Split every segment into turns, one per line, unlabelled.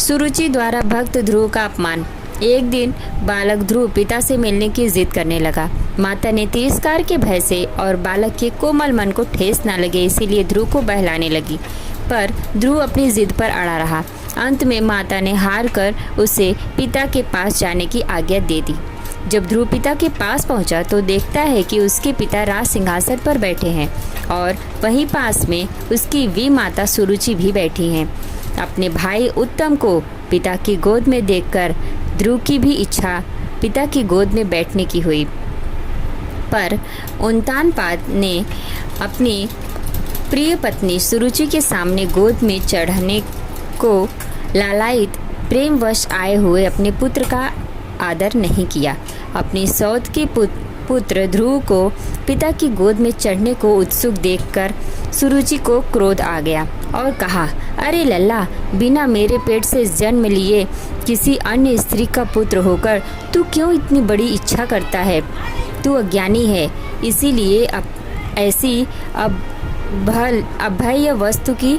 सुरुचि द्वारा भक्त ध्रुव का अपमान। एक दिन बालक ध्रुव पिता से मिलने की जिद करने लगा। माता ने तिरस्कार के भय से और बालक के कोमल मन को ठेस न लगे इसीलिए ध्रुव को बहलाने लगी, पर ध्रुव अपनी जिद पर अड़ा रहा। अंत में माता ने हार कर उसे पिता के पास जाने की आज्ञा दे दी। जब ध्रुव पिता के पास पहुंचा तो देखता है कि उसके पिता राज सिंहासन पर बैठे हैं और वहीं पास में उसकी वी माता सुरुचि भी बैठी हैं। अपने भाई उत्तम को पिता की गोद में देखकर ध्रुव की भी इच्छा पिता की गोद में बैठने की हुई, पर उन्तानपाद ने अपनी प्रिय पत्नी सुरुचि के सामने गोद में चढ़ने को लालायित प्रेमवश आए हुए अपने पुत्र का आदर नहीं किया। अपनी सौत के पुत्र ध्रुव को पिता की गोद में चढ़ने को उत्सुक देखकर सुरुचि को क्रोध आ गया और कहा, अरे लल्ला, बिना मेरे पेट से जन्म लिए किसी अन्य स्त्री का पुत्र होकर तू क्यों इतनी बड़ी इच्छा करता है? तू अज्ञानी है, इसीलिए ऐसी अभय वस्तु की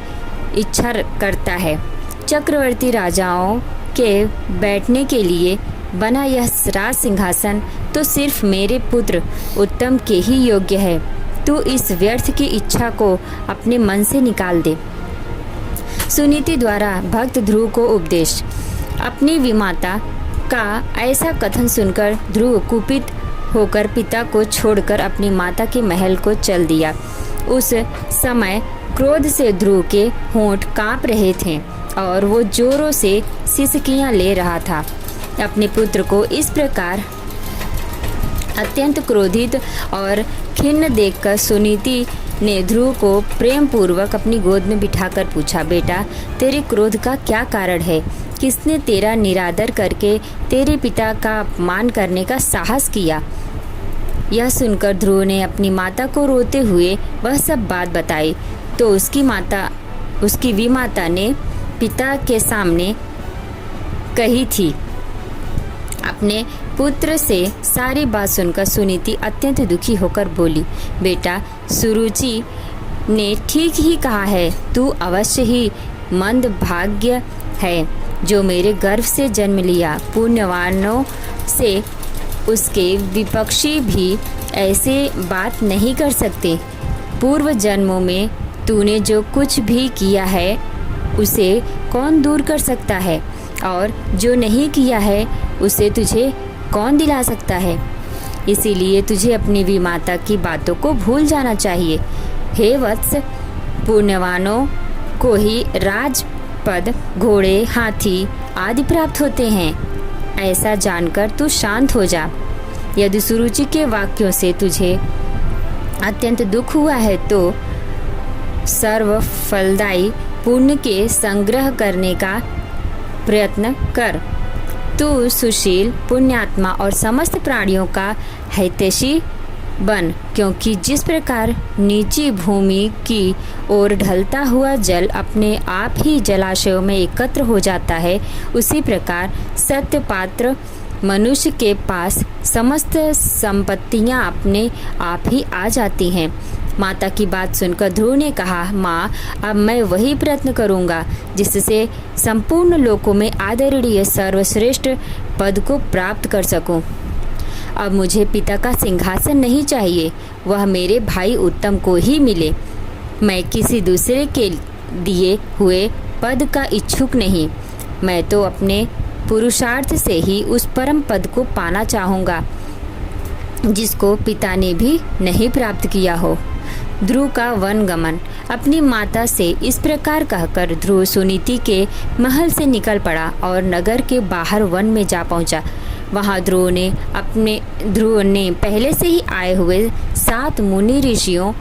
इच्छा करता है। चक्रवर्ती राजाओं के बैठने के लिए बना यह राज सिंहासन तो सिर्फ मेरे पुत्र उत्तम के ही योग्य है। तू इस व्यर्थ की इच्छा को अपने मन से निकाल दे। सुनीति द्वारा भक्त ध्रुव को उपदेश। अपनी विमाता का ऐसा कथन सुनकर ध्रुव कुपित होकर पिता को छोड़कर अपनी माता के महल को चल दिया। उस समय क्रोध से ध्रुव के होंठ कांप रहे थे और वो जोरों से सिसकियां ले रहा था। अपने पुत्र को इस प्रकार अत्यंत क्रोधित और खिन्न देखकर सुनीति ने ध्रुव को प्रेम पूर्वक अपनी गोद में बिठाकर पूछा, बेटा, तेरे क्रोध का क्या कारण है? किसने तेरा निरादर करके तेरे पिता का अपमान करने का साहस किया? यह सुनकर ध्रुव ने अपनी माता को रोते हुए वह सब बात बताई तो उसकी विमाता ने पिता के सामने कही थी। अपने पुत्र से सारी बात सुनकर सुनीति अत्यंत दुखी होकर बोली, बेटा, सुरुचि ने ठीक ही कहा है। तू अवश्य ही मंद भाग्य है जो मेरे गर्भ से जन्म लिया। पुण्यवानों से उसके विपक्षी भी ऐसे बात नहीं कर सकते। पूर्व जन्मों में तूने जो कुछ भी किया है उसे कौन दूर कर सकता है, और जो नहीं किया है उसे तुझे कौन दिला सकता है? इसीलिए तुझे अपनी विमाता की बातों को भूल जाना चाहिए। हे वत्स, पुण्यवानों को ही राजपद, घोड़े, हाथी आदि प्राप्त होते हैं। ऐसा जानकर तू शांत हो जा। यदि सुरुचि के वाक्यों से तुझे अत्यंत दुख हुआ है तो सर्व फलदायी पुण्य के संग्रह करने का प्रयत्न कर। तू सुशील, पुण्यात्मा और समस्त प्राणियों का हितैषी बन, क्योंकि जिस प्रकार नीची भूमि की ओर ढलता हुआ जल अपने आप ही जलाशयों में एकत्र हो जाता है, उसी प्रकार सत्य पात्र मनुष्य के पास समस्त संपत्तियां अपने आप ही आ जाती हैं। माता की बात सुनकर ध्रुव ने कहा, माँ, अब मैं वही प्रयत्न करूँगा जिससे संपूर्ण लोकों में आदरणीय सर्वश्रेष्ठ पद को प्राप्त कर सकूं। अब मुझे पिता का सिंहासन नहीं चाहिए, वह मेरे भाई उत्तम को ही मिले। मैं किसी दूसरे के दिए हुए पद का इच्छुक नहीं। मैं तो अपने पुरुषार्थ से ही उस परम पद को पाना चाहूँगा जिसको पिता ने भी नहीं प्राप्त किया हो। ध्रुव का वन गमन। अपनी माता से इस प्रकार कहकर ध्रुव सुनीति के महल से निकल पड़ा और नगर के बाहर वन में जा पहुंचा। वहां ध्रुव ने पहले से ही आए हुए 7 मुनि ऋषियों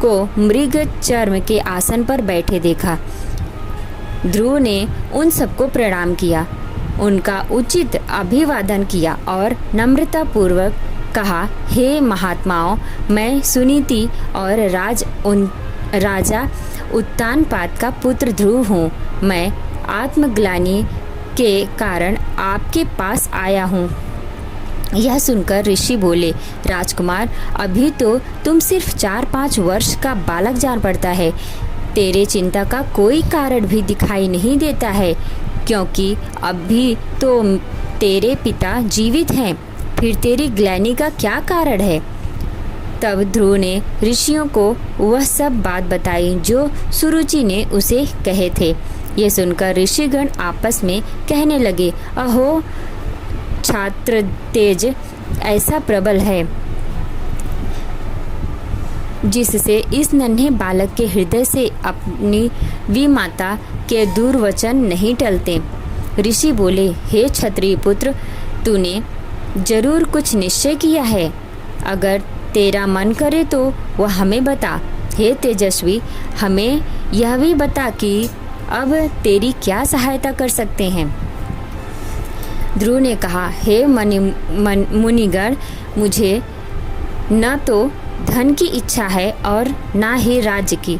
को मृग चर्म के आसन पर बैठे देखा। ध्रुव ने उन सबको प्रणाम किया, उनका उचित अभिवादन किया और नम्रता पूर्वक कहा, हे महात्माओं, मैं सुनीति और राजा उत्तानपाद का पुत्र ध्रुव हूँ। मैं आत्मग्लानि के कारण आपके पास आया हूँ। यह सुनकर ऋषि बोले, राजकुमार, अभी तो तुम सिर्फ 4-5 वर्ष का बालक जान पड़ता है। तेरे चिंता का कोई कारण भी दिखाई नहीं देता है। क्योंकि अब भी तो तेरे पिता जीवित हैं। फिर तेरी ग्लानि का क्या कारण है? तब ध्रुव ने ऋषियों को वह सब बात बताई जो सुरुचि ने उसे कहे थे। ये सुनकर ऋषिगण आपस में कहने लगे, अहो, छात्र तेज ऐसा प्रबल है जिससे इस नन्हे बालक के हृदय से अपनी विमाता के दुर्वचन नहीं टलते। ऋषि बोले, हे क्षत्रिय पुत्र, तूने जरूर कुछ निश्चय किया है। अगर तेरा मन करे तो वह हमें बता। हे तेजस्वी, हमें यह भी बता कि अब तेरी क्या सहायता कर सकते हैं। ध्रुव ने कहा, हे मुनिगण, मुझे न तो धन की इच्छा है और ना ही राज्य की।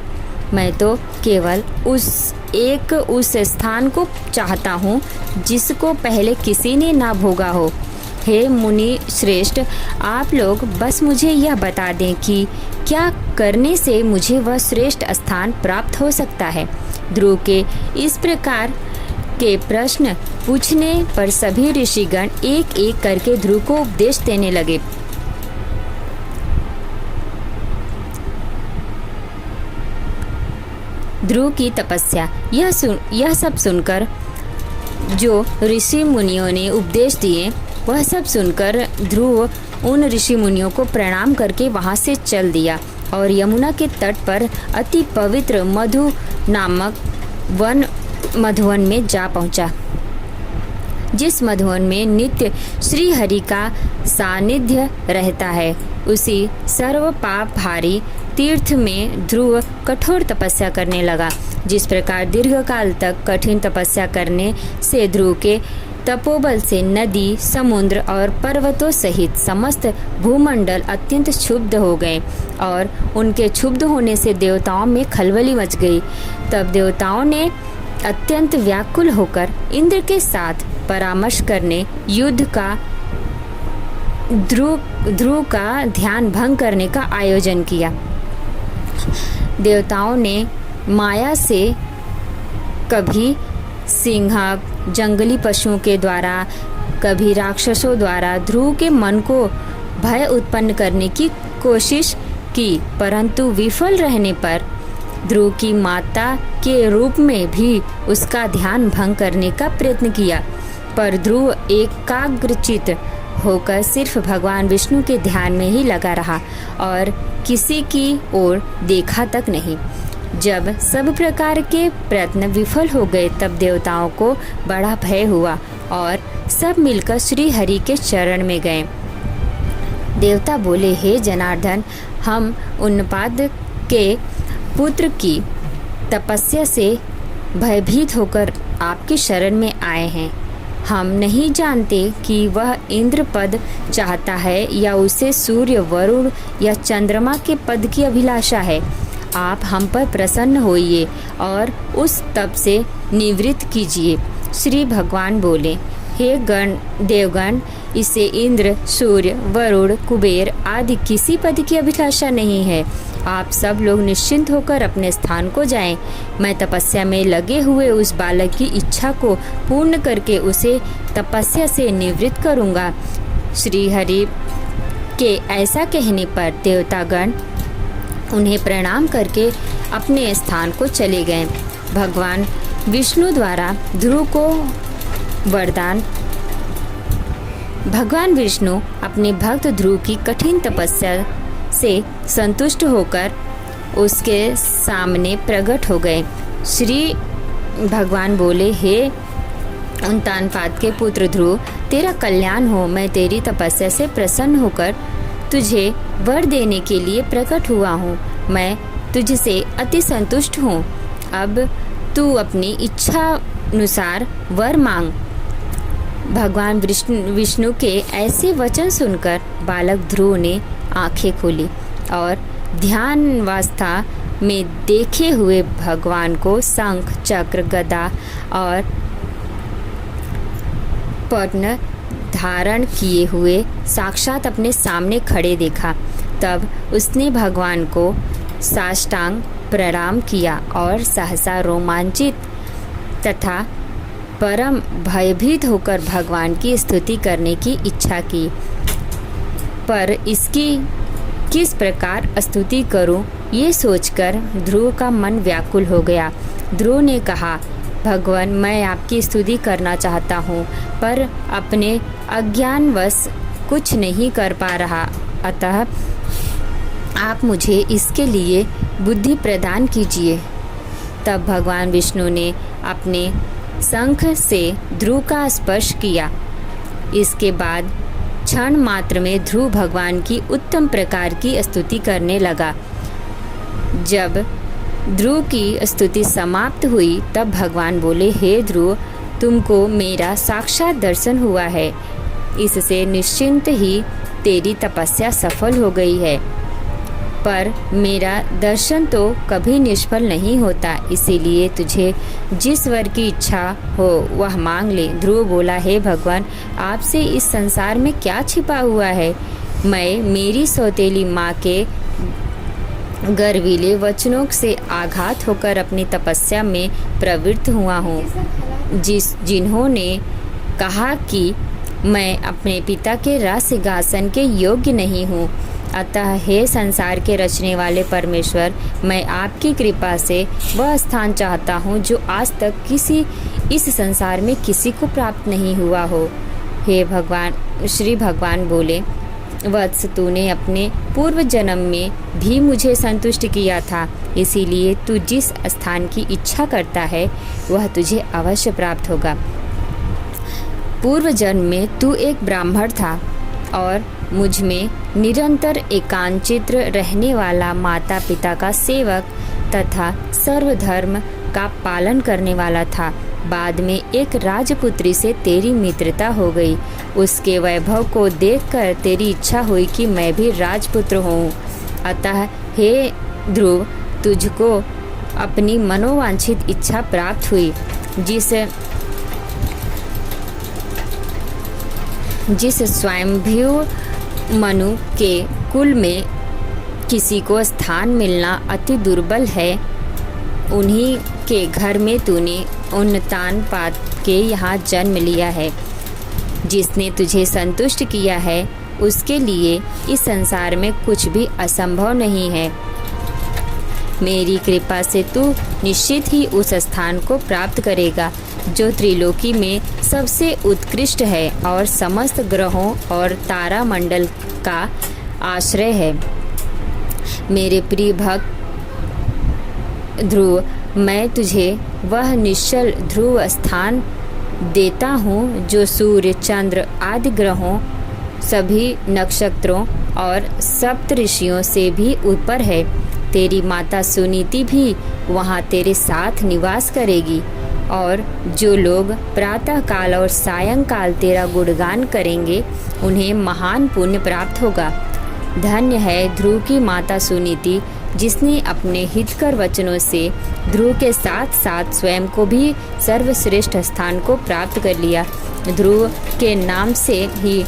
मैं तो केवल उस स्थान को चाहता हूँ जिसको पहले किसी ने ना भोगा हो। हे मुनि श्रेष्ठ, आप लोग बस मुझे यह बता दें कि क्या करने से मुझे वह श्रेष्ठ स्थान प्राप्त हो सकता है। ध्रुव के इस प्रकार के प्रश्न पूछने पर सभी ऋषिगण एक एक करके ध्रुव को उपदेश देने लगे। ध्रुव की तपस्या। यह सब सुनकर जो ऋषि मुनियों ने उपदेश दिए, वह सब सुनकर ध्रुव उन ऋषि मुनियों को प्रणाम करके वहां से चल दिया और यमुना के तट पर अति पवित्र मधु नामक मधुवन में जा पहुंचा, जिस मधुवन में नित्य श्री हरि का सानिध्य रहता है। उसी सर्व पाप भारी तीर्थ में ध्रुव कठोर तपस्या करने लगा। जिस प्रकार दीर्घ काल तक कठिन तपस्या करने से ध्रुव के तपोबल से नदी, समुद्र और पर्वतों सहित समस्त भूमंडल अत्यंत क्षुब्ध हो गए और उनके क्षुब्ध होने से देवताओं में खलबली मच गई। तब देवताओं ने अत्यंत व्याकुल होकर इंद्र के साथ परामर्श करने युद्ध का ध्रुव का ध्यान भंग करने का आयोजन किया। देवताओं ने माया से कभी सिंह, जंगली पशुओं के द्वारा, कभी राक्षसों द्वारा ध्रुव के मन को भय उत्पन्न करने की कोशिश की, परंतु विफल रहने पर ध्रुव की माता के रूप में भी उसका ध्यान भंग करने का प्रयत्न किया, पर ध्रुव एकाग्रचित्त होकर सिर्फ भगवान विष्णु के ध्यान में ही लगा रहा और किसी की ओर देखा तक नहीं। जब सब प्रकार के प्रयत्न विफल हो गए, तब देवताओं को बड़ा भय हुआ और सब मिलकर श्री हरि के चरण में गए। देवता बोले, हे जनार्दन, हम उन्नपाद के पुत्र की तपस्या से भयभीत होकर आपकी शरण में आए हैं। हम नहीं जानते कि वह इंद्र पद चाहता है या उसे सूर्य, वरुण या चंद्रमा के पद की अभिलाषा है। आप हम पर प्रसन्न होइए और उस तप से निवृत्त कीजिए। श्री भगवान बोले, हे देवगण, इसे इंद्र, सूर्य, वरुण, कुबेर आदि किसी पद की अभिलाषा नहीं है। आप सब लोग निश्चिंत होकर अपने स्थान को जाएं। मैं तपस्या में लगे हुए उस बालक की इच्छा को पूर्ण करके उसे तपस्या से निवृत्त करूंगा। श्री हरि के ऐसा कहने पर देवतागण उन्हें प्रणाम करके अपने स्थान को चले गए। भगवान विष्णु द्वारा ध्रुव को वरदान। भगवान विष्णु अपने भक्त ध्रुव की कठिन तपस्या से संतुष्ट होकर उसके सामने प्रकट हो गए। श्री भगवान बोले, हे उन्तानपाद के पुत्र ध्रुव, तेरा कल्याण हो। मैं तेरी तपस्या से प्रसन्न होकर तुझे वर देने के लिए प्रकट हुआ हूँ। मैं तुझसे अति संतुष्ट हूँ। अब तू अपनी इच्छा अनुसार वर मांग। भगवान विष्णु के ऐसे वचन सुनकर बालक ध्रुव ने आंखें खोली और ध्यानावस्था में देखे हुए भगवान को शंख, चक्र, गदा और पद्म धारण किए हुए साक्षात अपने सामने खड़े देखा। तब उसने भगवान को साष्टांग प्रणाम किया और सहसा रोमांचित तथा परम भयभीत होकर भगवान की स्तुति करने की इच्छा की, पर इसकी किस प्रकार स्तुति करूं, ये सोचकर ध्रुव का मन व्याकुल हो गया। ध्रुव ने कहा, भगवान, मैं आपकी स्तुति करना चाहता हूँ, पर अपने अज्ञानवश कुछ नहीं कर पा रहा, अतः आप मुझे इसके लिए बुद्धि प्रदान कीजिए। तब भगवान विष्णु ने अपने शंख से ध्रुव का स्पर्श किया। इसके बाद क्षण मात्र में ध्रुव भगवान की उत्तम प्रकार की स्तुति करने लगा। जब ध्रुव की स्तुति समाप्त हुई तब भगवान बोले, हे ध्रुव, तुमको मेरा साक्षात दर्शन हुआ है, इससे निश्चिंत ही तेरी तपस्या सफल हो गई है। पर मेरा दर्शन तो कभी निष्फल नहीं होता, इसीलिए तुझे जिस वर की इच्छा हो वह मांग ले। ध्रुव बोला, हे भगवान, आपसे इस संसार में क्या छिपा हुआ है? मैं मेरी सौतेली माँ के गर्वीले वचनों से आघात होकर अपनी तपस्या में प्रवृत्त हुआ हूँ, जिन्होंने कहा कि मैं अपने पिता के राज सिंहासन के योग्य नहीं हूँ। अतः हे संसार के रचने वाले परमेश्वर, मैं आपकी कृपा से वह स्थान चाहता हूँ जो आज तक इस संसार में किसी को प्राप्त नहीं हुआ हो। हे भगवान, श्री भगवान बोले, वत्स, तूने अपने पूर्व जन्म में भी मुझे संतुष्ट किया था, इसीलिए तू जिस स्थान की इच्छा करता है वह तुझे अवश्य प्राप्त होगा। पूर्व जन्म में तू एक ब्राह्मण था और मुझ में निरंतर एकांचित रहने वाला माता पिता का सेवक तथा सर्वधर्म का पालन करने वाला था। बाद में एक राजपुत्री से तेरी मित्रता हो गई। उसके वैभव को देखकर तेरी इच्छा हुई कि मैं भी राजपुत्र हूँ। अतः हे ध्रुव, तुझको अपनी मनोवांछित इच्छा प्राप्त हुई। जिस स्वयंभू मनु के कुल में किसी को स्थान मिलना अति दुर्बल है, उन्हीं के घर में तूने उन्नतान पात के यहाँ जन्म लिया है। जिसने तुझे संतुष्ट किया है उसके लिए इस संसार में कुछ भी असंभव नहीं है। मेरी कृपा से तू निश्चित ही उस स्थान को प्राप्त करेगा जो त्रिलोकी में सबसे उत्कृष्ट है और समस्त ग्रहों और तारामंडल का आश्रय है। मेरे प्रिय भक्त ध्रुव, मैं तुझे वह निश्चल ध्रुव स्थान देता हूँ जो सूर्य, चंद्र आदि ग्रहों, सभी नक्षत्रों और सप्त ऋषियों से भी ऊपर है। तेरी माता सुनीति भी वहाँ तेरे साथ निवास करेगी और जो लोग प्रातः काल और सायंकाल तेरा गुणगान करेंगे उन्हें महान पुण्य प्राप्त होगा। धन्य है ध्रुव की माता सुनीति, जिसने अपने हितकर वचनों से ध्रुव के साथ साथ स्वयं को भी सर्वश्रेष्ठ स्थान को प्राप्त कर लिया। ध्रुव के नाम से ही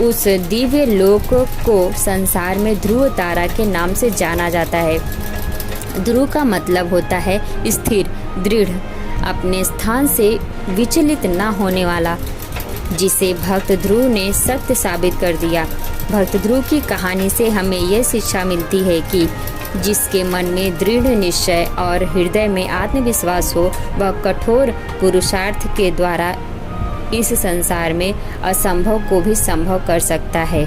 उस दिव्य लोक को संसार में ध्रुव तारा के नाम से जाना जाता है। ध्रुव का मतलब होता है स्थिर, दृढ़, अपने स्थान से विचलित न होने वाला, जिसे भक्त ध्रुव ने सत्य साबित कर दिया। भक्त ध्रुव की कहानी से हमें यह शिक्षा मिलती है कि जिसके मन में दृढ़ निश्चय और हृदय में आत्मविश्वास हो, वह कठोर पुरुषार्थ के द्वारा इस संसार में असंभव को भी संभव कर सकता है।